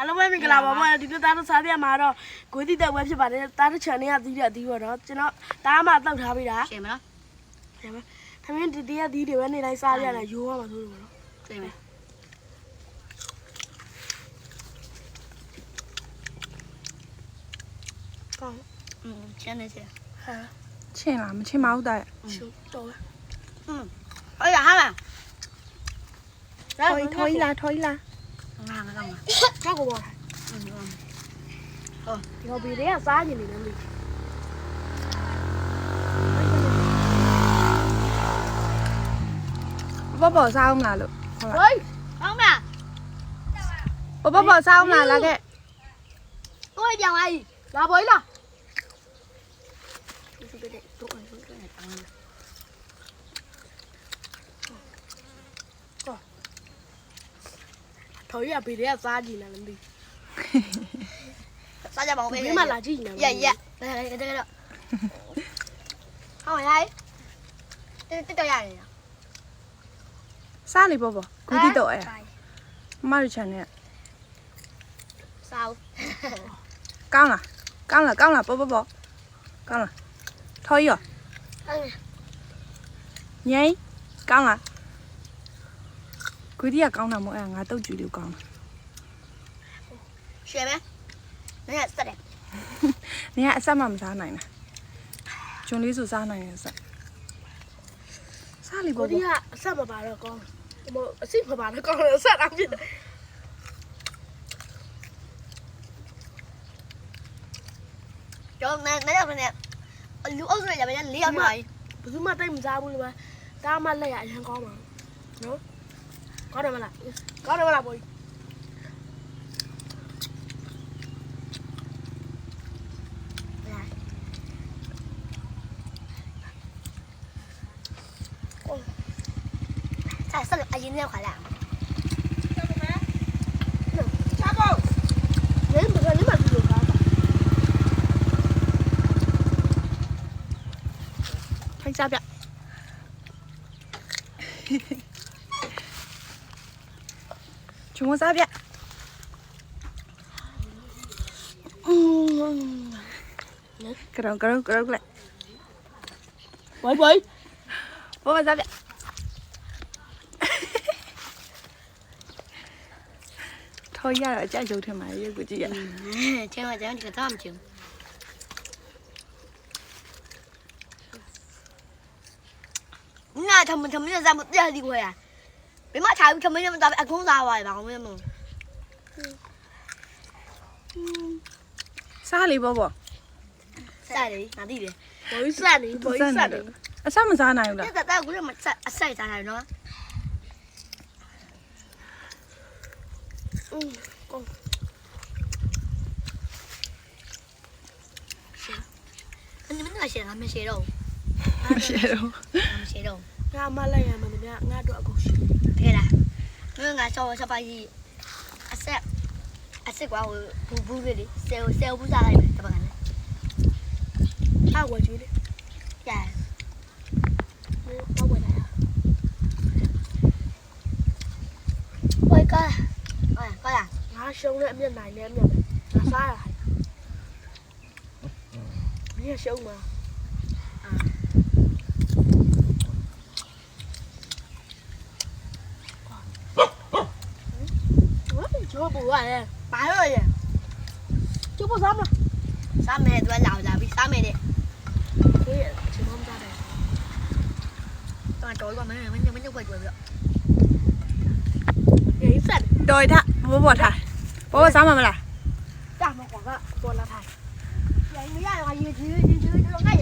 အားလုံးပဲမင်္ဂလာပါဒီနေ့သားတို့စားပြမှာတော့ဂွေးတိတဲ့ဝက်ဖြစ်ပါတယ်သားတို့ channel ကသီးတဲ့အသီးပေါ့နော်ကျွန်တော်တားမှတောက်ထားပေးတာရှင်းမလားရှင်းမထမင်းဒီတရက်သီးတွေပဲနေတိုင်းစားပြရတယ်ရိုးရမှာဆိုလို့ပေါ့နော်ရှင်းမယ်ကောင်းချင်းနေချင်းဟာချင်းလားမချင်းမဟုတ်တဲ့ချင်းတော့哎呀，哈啦，ထော်ကြီးလားငါကောင်းလားကြောက်ကိုပေါ့ဒီဟောဘီတွေကစားနေတယ်မလို့ဘောစားအောင်လားလို့ဟုတ်လား ဟေးကောင်းလားဘောစားအောင်လားလာခဲ့ကိုယ်ပြောင်းလိုက်လာပေါ်လားထော်ရဘီတွေကစားကြည့်နေတယ်မသိစားကြပါဦးပဲ ဒီမှာလာကြည့်နေ ရတော့ဟောရိုင်းတက်တော့ရတယ် စားလေဘောဂူတီတော့အဲ့မမတို့ channel စားဦး ကောင်းလားဘောကောင်းလားကောင်းလားထော်ကြီးရောငိမ့်ကောင်းလားဂူတီကကောင်းတာမဟုတ်အဲ့ငါတုတ်ကြည့်လို့ကောင်းတာ ရှယ်ပဲနင်ကစက်တယ် နင်ကအဆက်မှမစားနိုင်တာဂျွန်လေးဆိုစားနိုင်တယ်ဆက်စားလေဘော ဒီကအဆက်မပါတော့ကောင်းဟိုအစစ်မပါတော့ကောင်းတယ်အဆက်အောင်ဖြစ်တယ် ကျောင်းနဲ့ရောက်နေလူအုပ်စုရပါလေ၄ယောက်ပါဘယ်သူမှတိတ်မစားဘူးလို့ပဲတားမှလက်ရအရင်ကောင်းပါနော်ကောင်းတယ်မလားဘောကြီးဆက်အရင်နဲ့ခါလာထိုက်စားပြဂျုံစားပြကရောလိုက်ဘိုင်းဘောစားပြထော်ရတော့အကြိုက်ထင်ပါရဲ့ကိုကြည့်ရ ချင်းမချင်းဒီကတော့မချင်းငါထမင်းစားမပြတ်ဒီခွဲရဘယ်မှာထားပြီးထမင်းမစားအကုန်းစားပါလေဘာကောင်းမလဲမ စားလေဘော စားလေငါသိတယ် ဘောကြီးဆက်နေဘောကြီးဆက်နေ အဆက်မစားနိုင်ဘူးလား တက်တက်ကူလည်းမဆက်အဆိုင်စားတယ်နော်你们那些他们谁肉？မရှိတော့ 他们谁肉？ ငါမလိုက်ရမှန်တယ်ငါတို့အကုန်ရှိ 对啦，因为俺小把一，阿管我不给的，谁不啥来没？怎么干的？အားဝယ်ကျွေးတယ် 呀，တော့ဝယ်လာရ 我干了，干了， ငါရှုံးတဲ့အမျက်နိုင်တဲ့အမျက်ပဲငါစားရတာမင်းရှုံးမှာကျော်ပူရတယ် 白了耶， ကျော်ပူစားမလား 啥没都老了，比啥没的， ဒီချင်မမစားတယ် 当然找一个没就会做不了， ရေးဆက် တော်ထဘောထားဘောစားမှာမလား ကြမှာကွာကပေါ်လာထိုင် 呀，你呀，我一直都干人，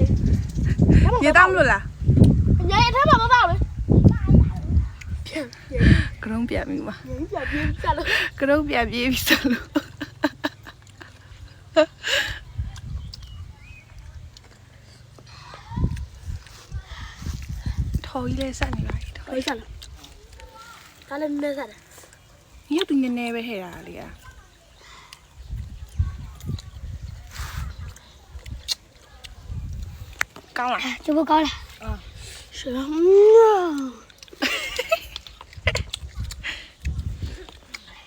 ရေတောင်းလို့လား ညနေထားမှာမပေါ့လေပြန် ကရုံးပြပြီမ ရင်းပြပြင်းဆက်လို့ ကရုံးပြပြေးပြီစလို့ထော်ကြီးလဲဆက်နေပါထော် ဟိုဆက်လို့ဒါလည်းနည်းဆက်တယ် ကြီးကသူနည်းနည်းပဲဟဲ့တာလေကောင်းလား 这不高了，是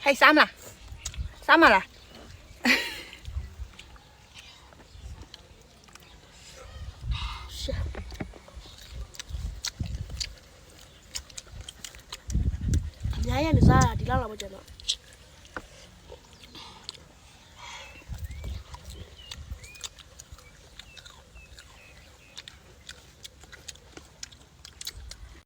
ဟဲ့စားမလား စားမလား အများကြီးနဲ့စားတာဒီလောက်တော့မကျန်တော့